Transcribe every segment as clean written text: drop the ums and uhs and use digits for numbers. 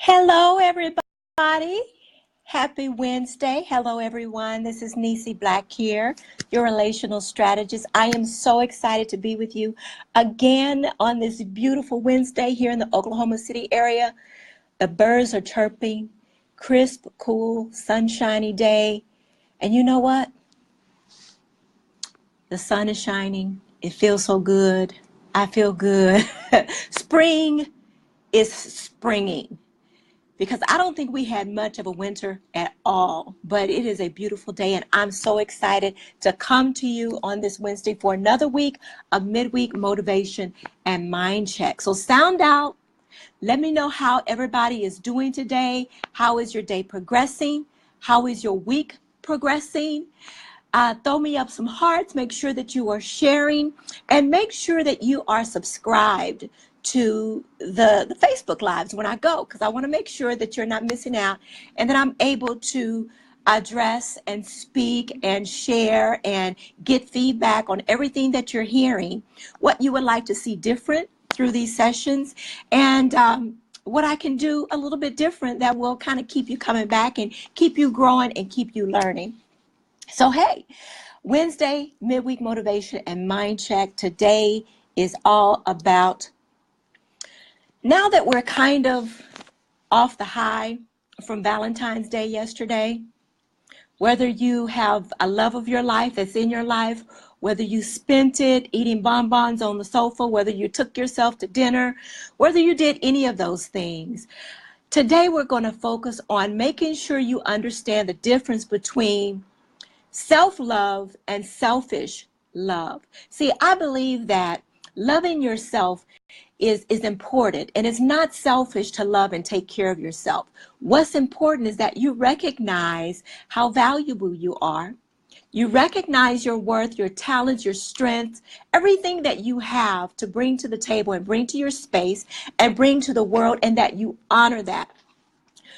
Hello, everybody. Happy Wednesday. Hello, everyone. This is Nisi Black here, your relational strategist. I am so excited to be with you again on this beautiful Wednesday here in the Oklahoma City area. The birds are chirping, crisp, cool, sunshiny day. And you know what? The sun is shining. It feels so good. I feel good. Spring is springing. Because I don't think we had much of a winter at all, but it is a beautiful day, and I'm so excited to come to you on this Wednesday for another week of midweek motivation and mind check. So sound out. Let me know how everybody is doing today. How is your day progressing? How is your week progressing? Throw me up some hearts. Make sure that you are sharing, and make sure that you are subscribed to the Facebook Lives when I go, because I want to make sure that you're not missing out and that I'm able to address and speak and share and get feedback on everything that you're hearing, what you would like to see different through these sessions, and what I can do a little bit different that will kind of keep you coming back and keep you growing and keep you learning. So, hey, Wednesday, midweek motivation and mind check. Today is all about, now that we're kind of off the high from Valentine's Day yesterday, whether you have a love of your life that's in your life, whether you spent it eating bonbons on the sofa, whether you took yourself to dinner, whether you did any of those things, today we're going to focus on making sure you understand the difference between self-love and selfish love. See, I believe that loving yourself is important, and it's not selfish to love and take care of yourself. What's important is that you recognize how valuable you are. You recognize your worth, your talents, your strengths, everything that you have to bring to the table and bring to your space and bring to the world, and that you honor that.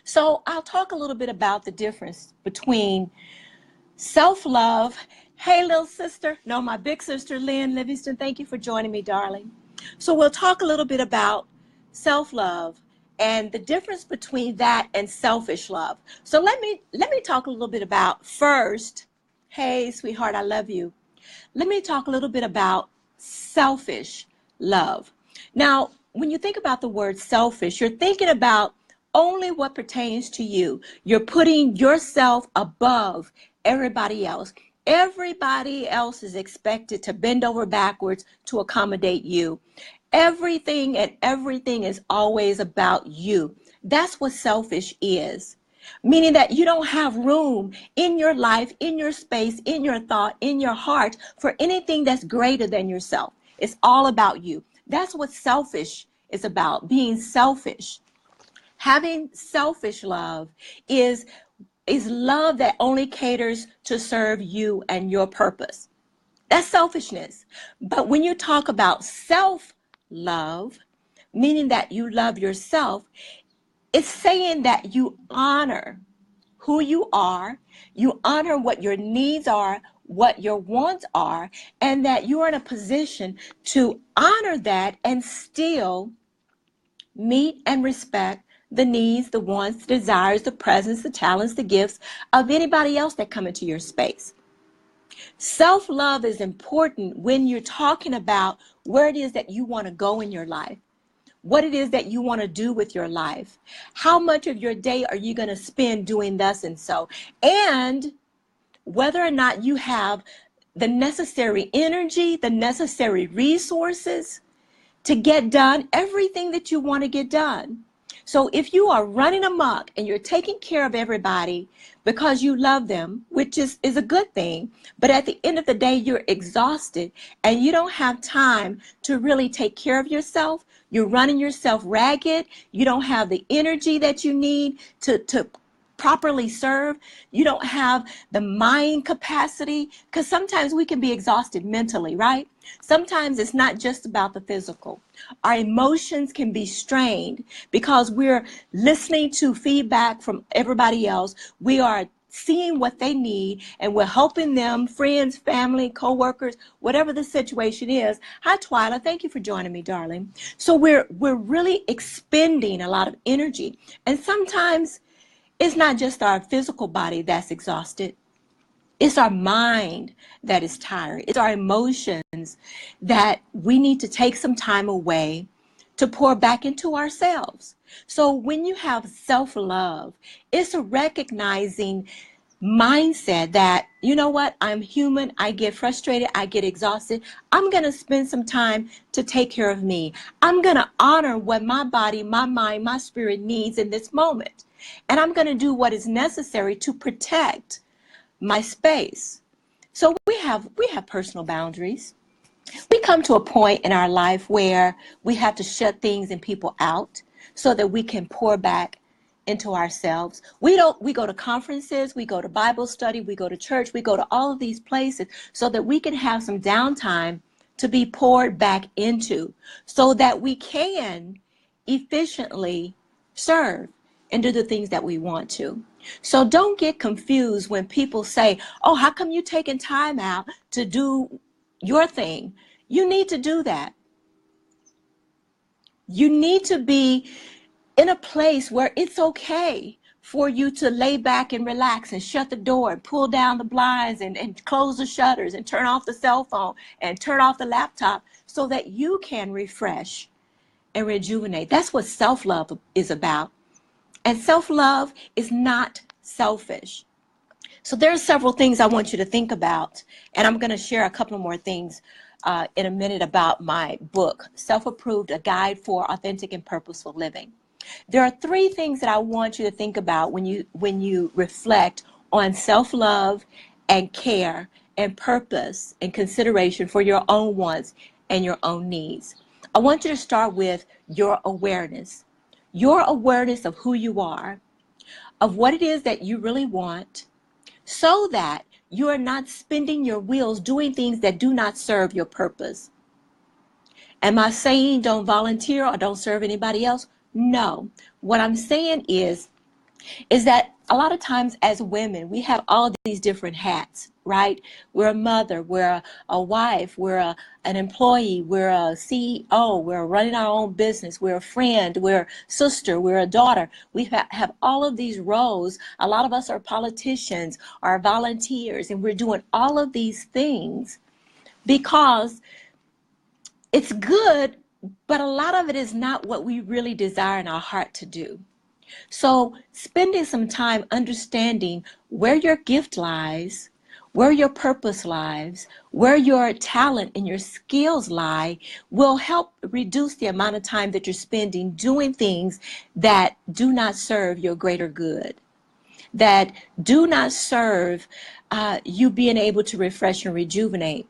So I'll talk a little bit about the difference between self-love. Hey, little sister. No, my big sister, Lynn Livingston. Thank you for joining me, darling. So we'll talk a little bit about self-love and the difference between that and selfish love. So let me talk a little bit about first. Hey, sweetheart, I love you. Let me talk a little bit about selfish love. Now, when you think about the word selfish, you're thinking about only what pertains to you. You're putting yourself above everybody else. Everybody else is expected to bend over backwards to accommodate you. Everything is always about you. That's what selfish is. Meaning that you don't have room in your life, in your space, in your thought, in your heart for anything that's greater than yourself. It's all about you. That's what selfish is about, being selfish. Having selfish love is love that only caters to serve you and your purpose. That's selfishness. But when you talk about self-love, meaning that you love yourself, it's saying that you honor who you are, you honor what your needs are, what your wants are, and that you're in a position to honor that and still meet and respect the needs, the wants, the desires, the presence, the talents, the gifts of anybody else that come into your space. Self-love is important when you're talking about where it is that you want to go in your life, what it is that you want to do with your life, how much of your day are you going to spend doing thus and so, and whether or not you have the necessary energy, the necessary resources to get done everything that you want to get done. So if you are running amok and you're taking care of everybody because you love them, which is a good thing, but at the end of the day, you're exhausted and you don't have time to really take care of yourself, you're running yourself ragged, you don't have the energy that you need to properly serve, you don't have the mind capacity, because sometimes we can be exhausted mentally, right? Sometimes it's not just about the physical. Our emotions can be strained because we're listening to feedback from everybody else. We are seeing what they need, and we're helping them, friends, family, co-workers, whatever the situation is. Hi, Twyla. Thank you for joining me, darling. So we're really expending a lot of energy. And sometimes it's not just our physical body that's exhausted. It's our mind that is tired. It's our emotions that we need to take some time away to pour back into ourselves. So when you have self-love, it's a recognizing mindset that, you know what, I'm human, I get frustrated, I get exhausted. I'm going to spend some time to take care of me. I'm going to honor what my body, my mind, my spirit needs in this moment. And I'm going to do what is necessary to protect my space. So we have personal boundaries. We come to a point in our life where we have to shut things and people out so that we can pour back into ourselves. We go to conferences, we go to Bible study, we go to church, we go to all of these places so that we can have some downtime to be poured back into, so that we can efficiently serve and do the things that we want to. So don't get confused when people say, oh, how come you taking time out to do your thing? You need to do that. You need to be in a place where it's okay for you to lay back and relax and shut the door and pull down the blinds and close the shutters and turn off the cell phone and turn off the laptop so that you can refresh and rejuvenate. That's what self-love is about. And self-love is not selfish. So there are several things I want you to think about, and I'm going to share a couple more things in a minute about my book, Self-Approved, A Guide for Authentic and Purposeful Living. There are three things that I want you to think about when you reflect on self-love and care and purpose and consideration for your own wants and your own needs. I want you to start with your awareness of who you are, of what it is that you really want, so that you are not spinning your wheels doing things that do not serve your purpose. Am I saying don't volunteer or don't serve anybody else? No. What I'm saying is that a lot of times as women, we have all these different hats, right? We're a mother, we're a wife, we're an employee, we're a CEO, we're running our own business, we're a friend, we're a sister, we're a daughter. We have all of these roles. A lot of us are politicians, are volunteers, and we're doing all of these things because it's good, but a lot of it is not what we really desire in our heart to do. So spending some time understanding where your gift lies, where your purpose lies, where your talent and your skills lie will help reduce the amount of time that you're spending doing things that do not serve your greater good, that do not serve you being able to refresh and rejuvenate.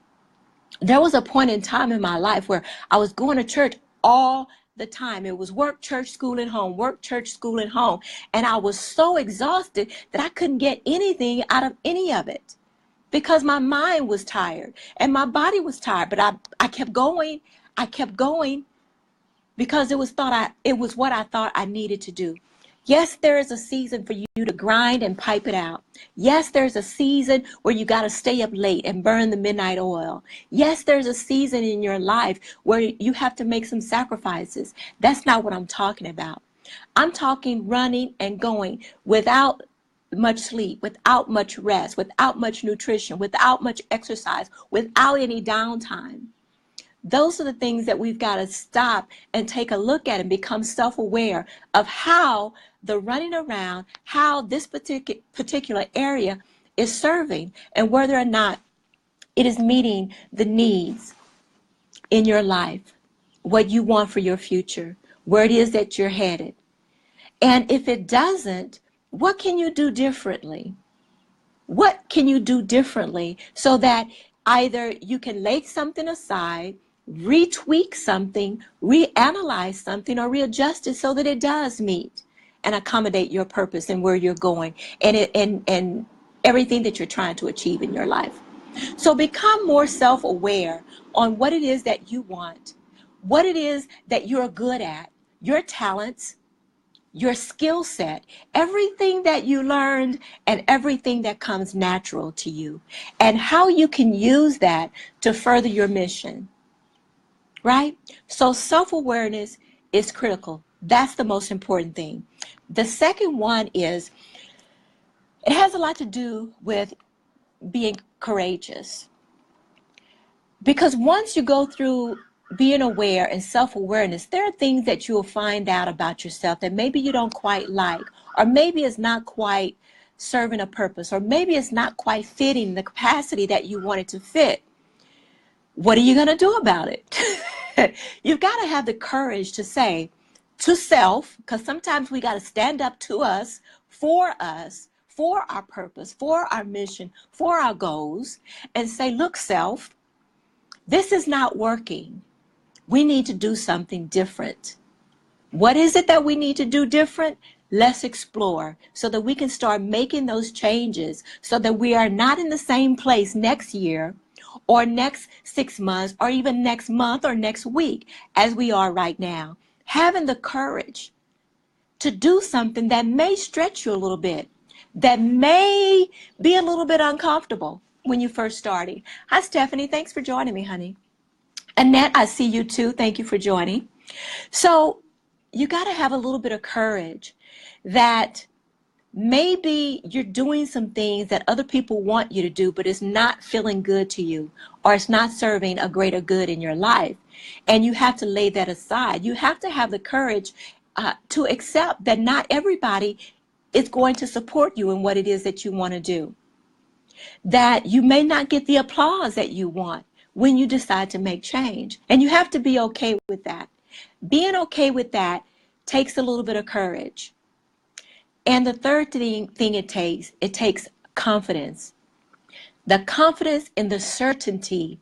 There was a point in time in my life where I was going to church all the time. It was work, church, school, and home, work, church, school, and home. And I was so exhausted that I couldn't get anything out of any of it because my mind was tired and my body was tired. But I kept going. I kept going because it was what I thought I needed to do. Yes, there is a season for you to grind and pipe it out. Yes, there's a season where you got to stay up late and burn the midnight oil. Yes, there's a season in your life where you have to make some sacrifices. That's not what I'm talking about. I'm talking running and going without much sleep, without much rest, without much nutrition, without much exercise, without any downtime. Those are the things that we've got to stop and take a look at and become self-aware of how the running around, how this particular area is serving and whether or not it is meeting the needs in your life, what you want for your future, where it is that you're headed. And if it doesn't, what can you do differently? What can you do differently so that either you can lay something aside, retweak something, reanalyze something, or readjust it so that it does meet and accommodate your purpose and where you're going and everything that you're trying to achieve in your life. So become more self-aware on what it is that you want, what it is that you're good at, your talents, your skill set, everything that you learned and everything that comes natural to you, and how you can use that to further your mission, right? So self-awareness is critical. That's the most important thing. The second one is, it has a lot to do with being courageous. Because once you go through being aware and self-awareness, there are things that you will find out about yourself that maybe you don't quite like, or maybe it's not quite serving a purpose, or maybe it's not quite fitting the capacity that you want it to fit. What are you going to do about it? You've got to have the courage to say to self, because sometimes we got to stand up to us, for our purpose, for our mission, for our goals, and say, look, self, this is not working. We need to do something different. What is it that we need to do different? Let's explore so that we can start making those changes so that we are not in the same place next year or next 6 months or even next month or next week as we are right now. Having the courage to do something that may stretch you a little bit, that may be a little bit uncomfortable when you first started. Hi, Stephanie. Thanks for joining me, honey. Annette, I see you too. Thank you for joining. So you got to have a little bit of courage that maybe you're doing some things that other people want you to do, but it's not feeling good to you, or it's not serving a greater good in your life. And you have to lay that aside. You have to have the courage to accept that not everybody is going to support you in what it is that you want to do. That you may not get the applause that you want when you decide to make change. And you have to be okay with that. Being okay with that takes a little bit of courage. And the third thing it takes confidence. The confidence in the certainty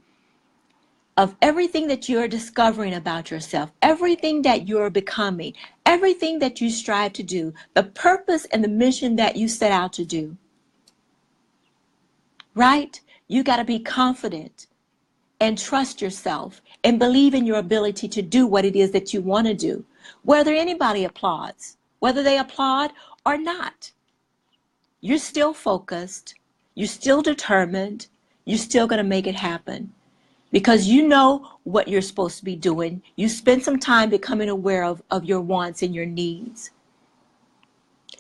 of everything that you're discovering about yourself, everything that you're becoming, everything that you strive to do, the purpose and the mission that you set out to do. Right? You got to be confident and trust yourself and believe in your ability to do what it is that you want to do, whether anybody applauds, whether they applaud or not. You're still focused, you're still determined, you're still going to make it happen because you know what you're supposed to be doing. You spend some time becoming aware of your wants and your needs.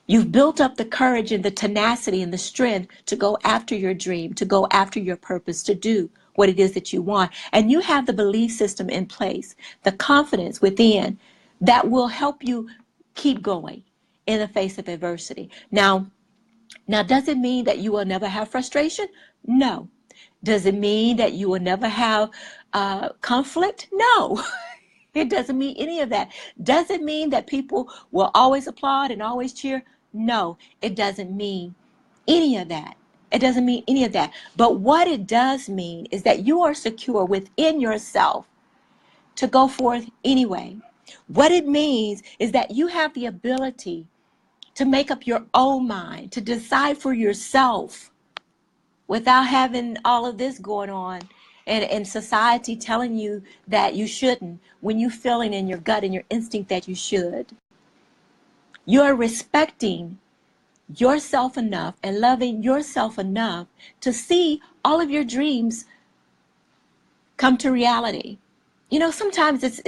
You've built up the courage and the tenacity and the strength to go after your dream, to go after your purpose, to do what it is that you want. And you have the belief system in place, the confidence within that will help you keep going in the face of adversity. Now, does it mean that you will never have frustration? No. Does it mean that you will never have conflict? No. It doesn't mean any of that. Does it mean that people will always applaud and always cheer? No, it doesn't mean any of that. It doesn't mean any of that. But what it does mean is that you are secure within yourself to go forth anyway. What it means is that you have the ability to make up your own mind, to decide for yourself without having all of this going on and society telling you that you shouldn't when you're feeling in your gut and your instinct that you should. You're respecting yourself enough and loving yourself enough to see all of your dreams come to reality. You know, sometimes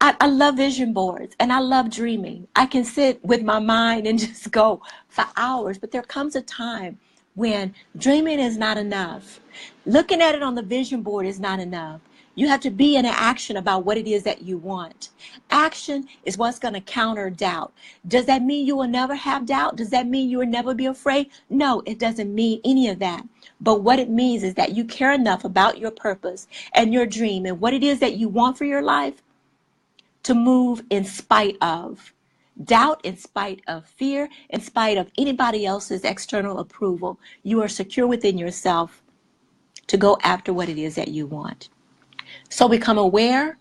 I love vision boards and I love dreaming. I can sit with my mind and just go for hours, but there comes a time when dreaming is not enough. Looking at it on the vision board is not enough. You have to be in action about what it is that you want. Action is what's going to counter doubt. Does that mean you will never have doubt? Does that mean you will never be afraid? No, it doesn't mean any of that. But what it means is that you care enough about your purpose and your dream and what it is that you want for your life to move in spite of doubt, in spite of fear, in spite of anybody else's external approval. You are secure within yourself to go after what it is that you want. So become aware,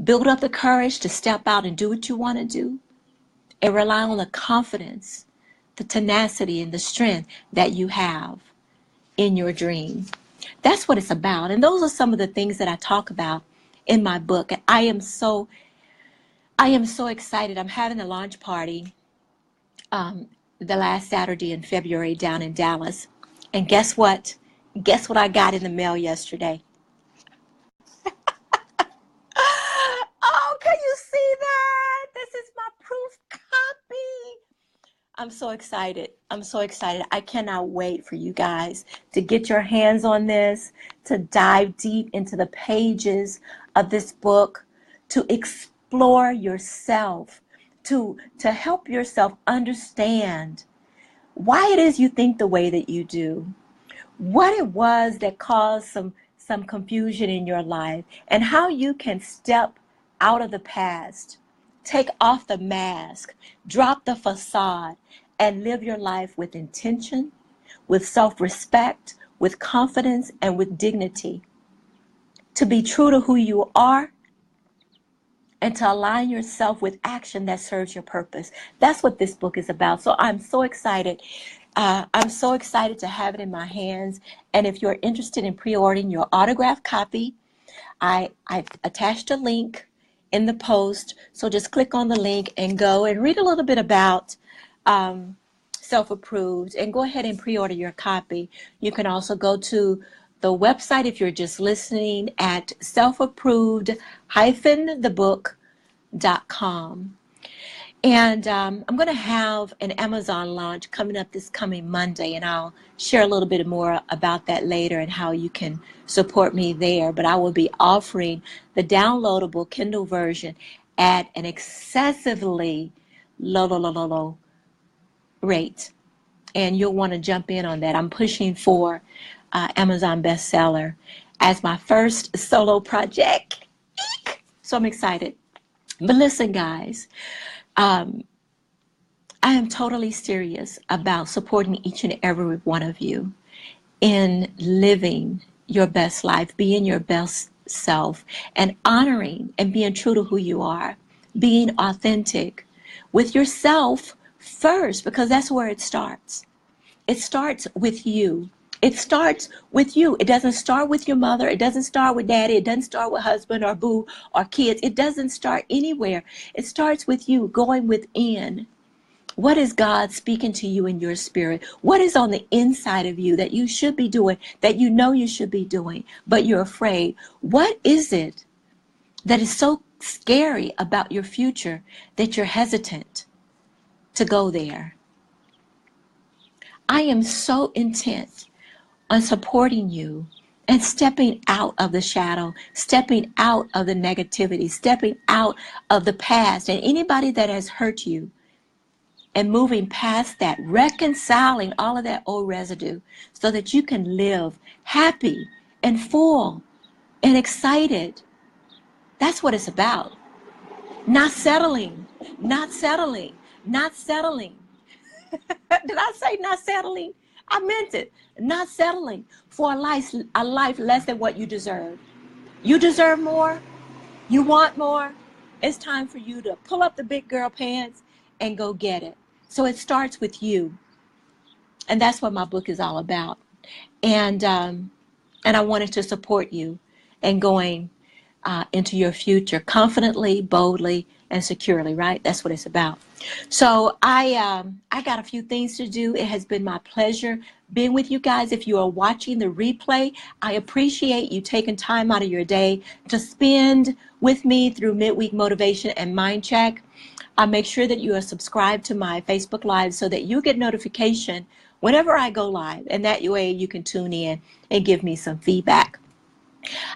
build up the courage to step out and do what you want to do, and rely on the confidence, the tenacity, and the strength that you have in your dream. That's what it's about. And those are some of the things that I talk about in my book. And I am so excited. I'm having a launch party the last Saturday in February down in Dallas. And guess what? Guess what I got in the mail yesterday? Oh, can you see that? This is my proof copy. I'm so excited. I'm so excited. I cannot wait for you guys to get your hands on this, to dive deep into the pages of this book, to explore yourself, to help yourself understand why it is you think the way that you do, what it was that caused some confusion in your life, and how you can step out of the past, take off the mask, drop the facade, and live your life with intention, with self-respect, with confidence, and with dignity. To be true to who you are and to align yourself with action that serves your purpose. That's what this book is about. So I'm so excited. I'm so excited to have it in my hands. And if you're interested in pre-ordering your autographed copy, I attached a link in the post. So just click on the link and go and read a little bit about Self-Approved and go ahead and pre-order your copy. You can also go to the website if you're just listening at selfapproved-thebook.com. And I'm going to have an Amazon launch coming up this coming Monday, and I'll share a little bit more about that later and how you can support me there. But I will be offering the downloadable Kindle version at an excessively low rate. And you'll want to jump in on that. I'm pushing for Amazon bestseller as my first solo project. Eek! So I'm excited. But listen, guys. I am totally serious about supporting each and every one of you in living your best life, being your best self, and honoring and being true to who you are, being authentic with yourself first, because that's where it starts. It starts with you. It starts with you. It doesn't start with your mother. It doesn't start with daddy. It doesn't start with husband or boo or kids. It doesn't start anywhere. It starts with you going within. What is God speaking to you in your spirit? What is on the inside of you that you should be doing, that you know you should be doing, but you're afraid? What is it that is so scary about your future that you're hesitant to go there? I am so intent on supporting you and stepping out of the shadow, stepping out of the negativity, stepping out of the past and anybody that has hurt you, and moving past that, reconciling all of that old residue so that you can live happy and full and excited. That's what it's about. Not settling, not settling, not settling. Did I say not settling? I meant it. Not settling for a life less than what you deserve. You deserve more. You want more. It's time for you to pull up the big girl pants and go get it. So it starts with you. And that's what my book is all about. And I wanted to support you in going into your future confidently, boldly, and securely, right? That's what it's about. So I got a few things to do. It has been my pleasure being with you guys. If you are watching the replay, I appreciate you taking time out of your day to spend with me through Midweek Motivation and Mind Check. Make sure that you are subscribed to my Facebook Live so that you get notification whenever I go live, and that way you can tune in and give me some feedback.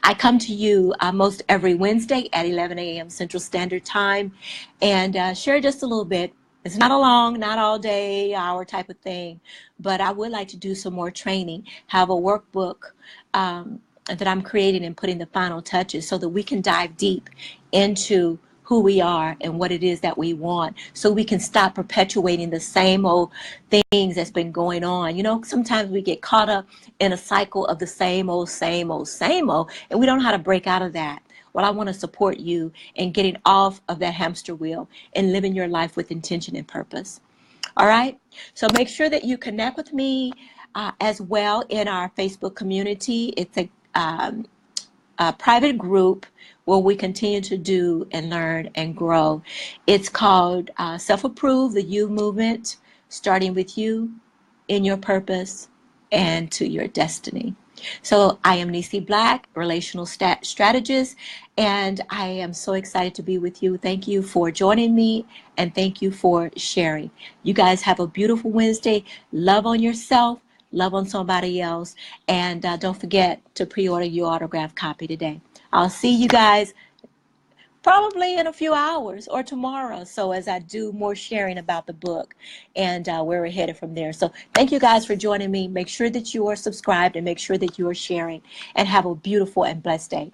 I come to you most every Wednesday at 11 a.m. Central Standard Time and share just a little bit. It's not a long, not all day, hour type of thing, but I would like to do some more training, have a workbook that I'm creating and putting the final touches so that we can dive deep into who we are and what it is that we want, so we can stop perpetuating the same old things that's been going on. You know, sometimes we get caught up in a cycle of the same old, and we don't know how to break out of that. Well, I want to support you in getting off of that hamster wheel and living your life with intention and purpose. All right? So make sure that you connect with me as well in our Facebook community. It's private group where we continue to do and learn and grow. It's called Self-Approve, the You Movement, starting with you in your purpose and to your destiny. So I am Nisi Black, relational strategist, and I am so excited to be with you. Thank you for joining me, and thank you for sharing. You guys have a beautiful Wednesday. Love on yourself, love on somebody else, and don't forget to pre-order your autographed copy today. I'll see you guys probably in a few hours or tomorrow. So as I do more sharing about the book and where we're headed from there. So thank you guys for joining me. Make sure that you are subscribed and make sure that you are sharing, and have a beautiful and blessed day.